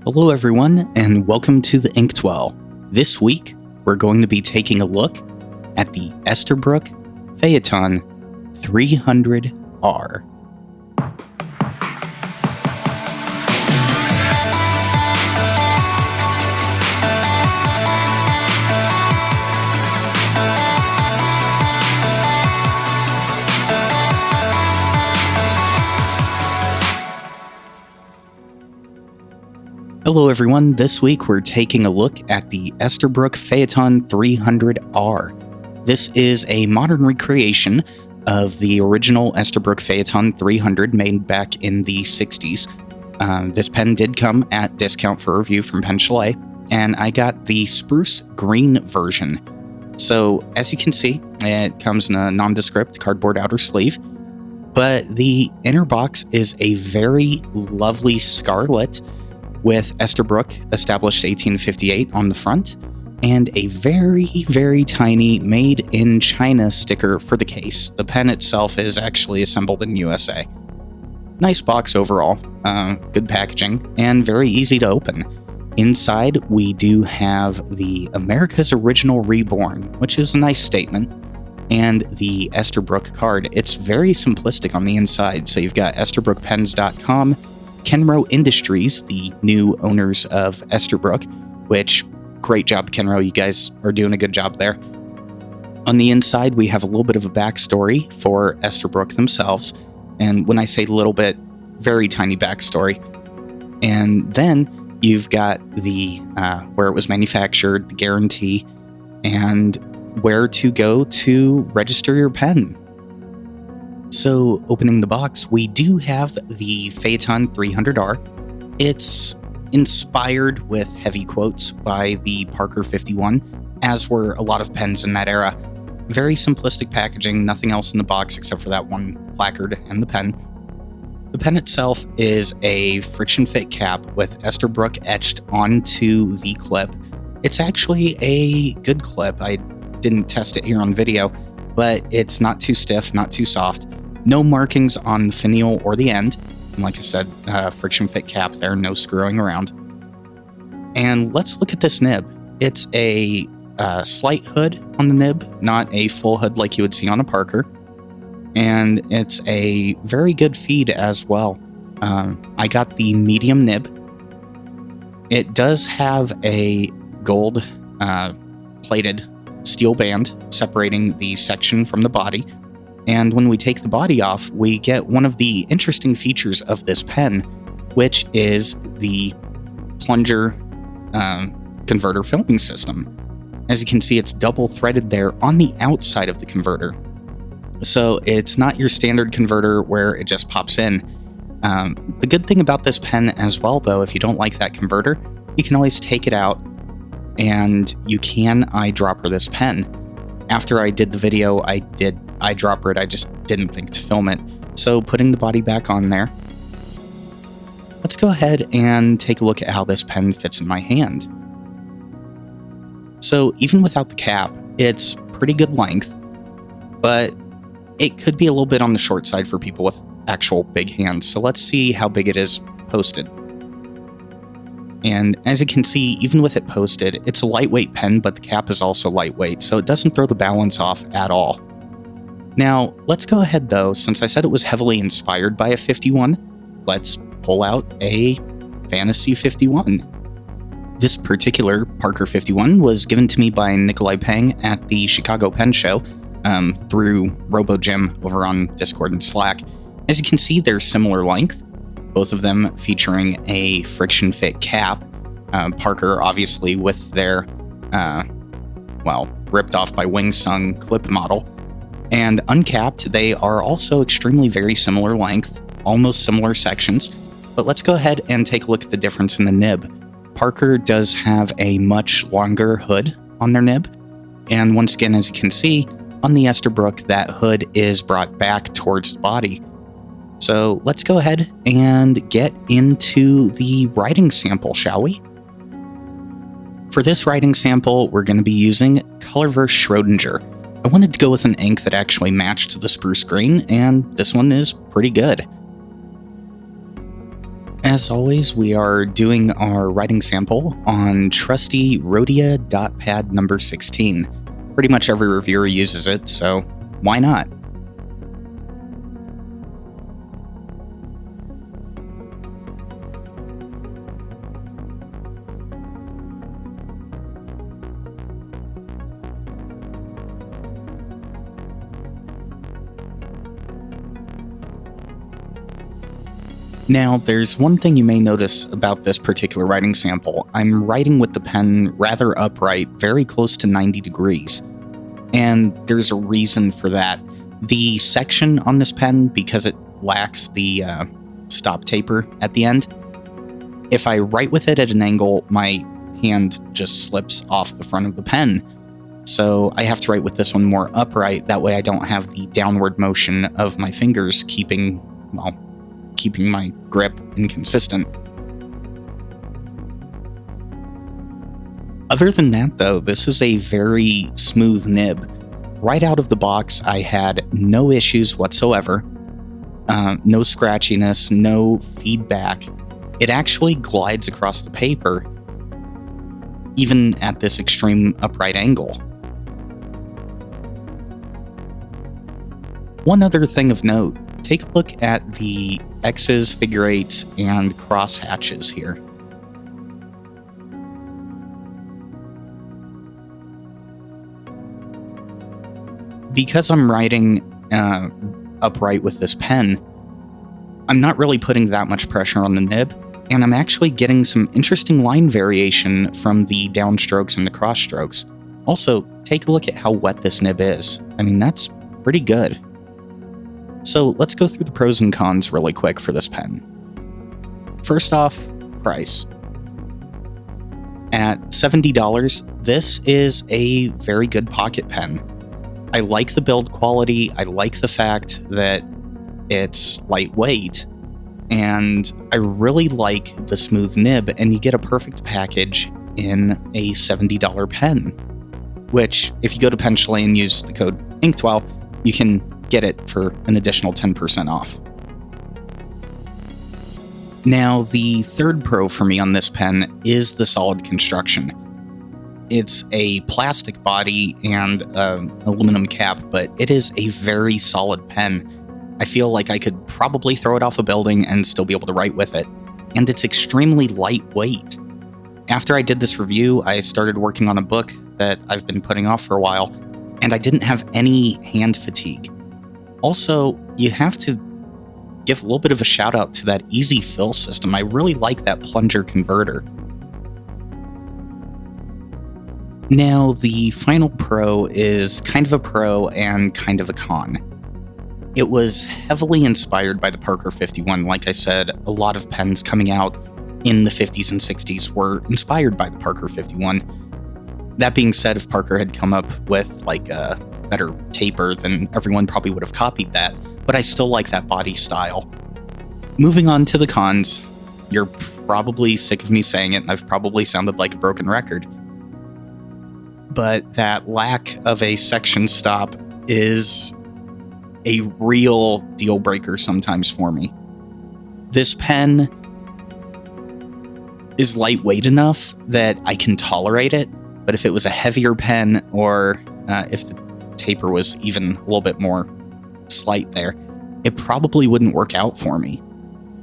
Hello everyone, and welcome to the Inkedwell. This week, we're going to be taking a look at the Esterbrook Phaeton 300R. Hello everyone, this week we're taking a look at the Esterbrook Phaeton 300R. This is a modern recreation of the original Esterbrook Phaeton 300 made back in the 60s. This pen did come at discount for review from Pen Chalet, and I got the spruce green version. So as you can see, it comes in a nondescript cardboard outer sleeve, but the inner box is a very lovely scarlet with Esterbrook, established 1858 on the front, and a very, very tiny Made in China sticker for the case. The pen itself is actually assembled in USA. Nice box overall, good packaging, and very easy to open. Inside, we do have the America's Original Reborn, which is a nice statement, and the Esterbrook card. It's very simplistic on the inside, so you've got esterbrookpens.com, Kenro Industries, the new owners of Esterbrook, which, great job, Kenro. You guys are doing a good job there. On the inside, we have a little bit of a backstory for Esterbrook themselves. And when I say little bit, very tiny backstory. And then you've got the where it was manufactured, the guarantee, and where to go to register your pen. So, opening the box, we do have the Phaeton 300R. It's inspired with heavy quotes by the Parker 51, as were a lot of pens in that era. Very simplistic packaging, nothing else in the box except for that one placard and the pen. The pen itself is a friction fit cap with Esterbrook etched onto the clip. It's actually a good clip. I didn't test it here on video, but it's not too stiff, not too soft. No markings on the finial or the end. And like I said, friction fit cap there, no screwing around. And let's look at this nib. It's a slight hood on the nib, not a full hood like you would see on a Parker. And it's a very good feed as well. I got the medium nib. It does have a gold plated steel band separating the section from the body. And when we take the body off, we get one of the interesting features of this pen, which is the plunger converter filling system. As you can see, it's double threaded there on the outside of the converter. So it's not your standard converter where it just pops in. The good thing about this pen as well, though, if you don't like that converter, you can always take it out and you can eye-dropper this pen. After I did the video, I did eye-dropper it, I just didn't think to film it. So putting the body back on there, let's go ahead and take a look at how this pen fits in my hand. So even without the cap, it's pretty good length, but it could be a little bit on the short side for people with actual big hands. So let's see how big it is posted. And as you can see, even with it posted, it's a lightweight pen, but the cap is also lightweight, so it doesn't throw the balance off at all. Now, let's go ahead though, since I said it was heavily inspired by a 51, let's pull out a Fantasy 51. This particular Parker 51 was given to me by Nikolai Pang at the Chicago Pen Show through RoboJim over on Discord and Slack. As you can see, they're similar length, both of them featuring a friction fit cap. Parker, obviously, with their, ripped off by Wingsung clip model. And uncapped, they are also extremely very similar length, almost similar sections. But let's go ahead and take a look at the difference in the nib. Parker does have a much longer hood on their nib. And once again, as you can see, on the Esterbrook, that hood is brought back towards the body. So let's go ahead and get into the writing sample, shall we? For this writing sample, we're going to be using Colorverse Schrodinger. I wanted to go with an ink that actually matched the spruce green, and this one is pretty good. As always, we are doing our writing sample on trusty Rhodia dot pad number 16. Pretty much every reviewer uses it, so why not? Now, there's one thing you may notice about this particular writing sample. I'm writing with the pen rather upright, very close to 90 degrees. And there's a reason for that. The section on this pen, because it lacks the stop taper at the end, if I write with it at an angle, my hand just slips off the front of the pen. So I have to write with this one more upright. That way I don't have the downward motion of my fingers keeping my grip inconsistent. Other than that, though, this is a very smooth nib. Right out of the box, I had no issues whatsoever. No scratchiness, no feedback. It actually glides across the paper, even at this extreme upright angle. One other thing of note, take a look at the X's, figure eights, and cross hatches here. Because I'm writing upright with this pen, I'm not really putting that much pressure on the nib, and I'm actually getting some interesting line variation from the downstrokes and the cross strokes. Also, take a look at how wet this nib is. I mean, that's pretty good. So let's go through the pros and cons really quick for this pen. First off, price. At $70, this is a very good pocket pen. I like the build quality, I like the fact that it's lightweight, and I really like the smooth nib, and you get a perfect package in a $70 pen, which, if you go to Pen Chalet and use the code inkedwell, you can get it for an additional 10% off. Now, the third pro for me on this pen is the solid construction. It's a plastic body and aluminum cap, but it is a very solid pen. I feel like I could probably throw it off a building and still be able to write with it. And it's extremely lightweight. After I did this review, I started working on a book that I've been putting off for a while, and I didn't have any hand fatigue. Also, you have to give a little bit of a shout out to that easy fill system. I really like that plunger converter. Now, the final pro is kind of a pro and kind of a con. It was heavily inspired by the Parker 51. Like I said, a lot of pens coming out in the 50s and 60s were inspired by the Parker 51. That being said, if Parker had come up with like a better taper, then everyone probably would have copied that, but I still like that body style. Moving on to the cons, you're probably sick of me saying it, and I've probably sounded like a broken record, but that lack of a section stop is a real deal breaker sometimes for me. This pen is lightweight enough that I can tolerate it, but if it was a heavier pen, or if the taper was even a little bit more slight there, it probably wouldn't work out for me.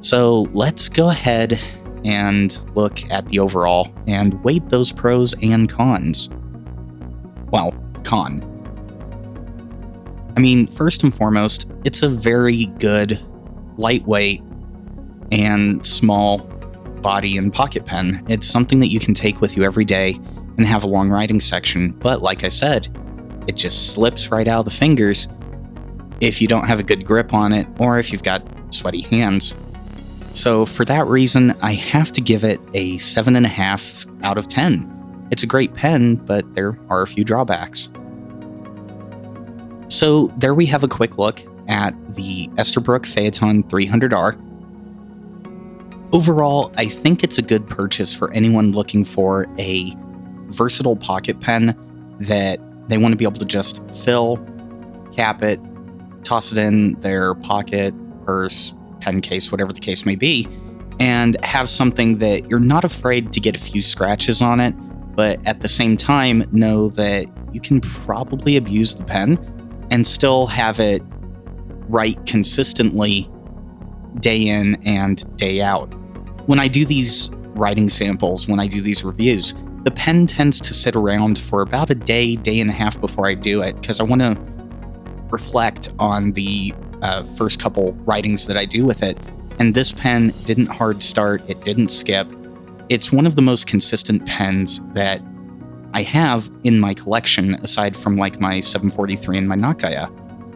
So let's go ahead and look at the overall and weight those pros and cons. Well, con. I mean, first and foremost, it's a very good, lightweight, and small body and pocket pen. It's something that you can take with you every day and have a long writing section, but like I said, it just slips right out of the fingers if you don't have a good grip on it, or if you've got sweaty hands. So for that reason, I have to give it a 7.5 out of 10. It's a great pen, but there are a few drawbacks. So there we have a quick look at the Esterbrook Phaeton 300R. Overall, I think it's a good purchase for anyone looking for a versatile pocket pen that they want to be able to just fill, cap it, toss it in their pocket, purse, pen case, whatever the case may be, and have something that you're not afraid to get a few scratches on it, but at the same time know that you can probably abuse the pen and still have it write consistently day in and day out. When I do these writing samples, when I do these reviews, the pen tends to sit around for about a day, day and a half before I do it, because I want to reflect on the first couple writings that I do with it. And this pen didn't hard start, it didn't skip. It's one of the most consistent pens that I have in my collection, aside from like my 743 and my Nakaya.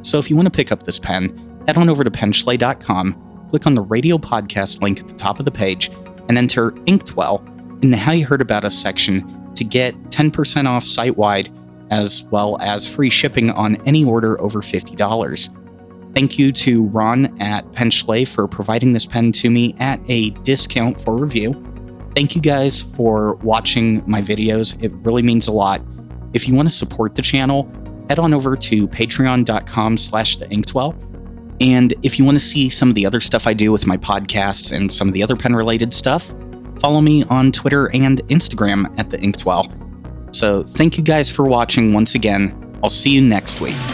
So if you want to pick up this pen, head on over to penchalet.com, click on the radio podcast link at the top of the page, and enter inkedwell in the How You Heard About Us section to get 10% off site-wide, as well as free shipping on any order over $50. Thank you to Ron at Pen Chalet for providing this pen to me at a discount for review. Thank you guys for watching my videos. It really means a lot. If you want to support the channel, head on over to patreon.com/theinkedwell. And if you want to see some of the other stuff I do with my podcasts and some of the other pen-related stuff, follow me on Twitter and Instagram at the Inkedwell. So thank you guys for watching once again. I'll see you next week.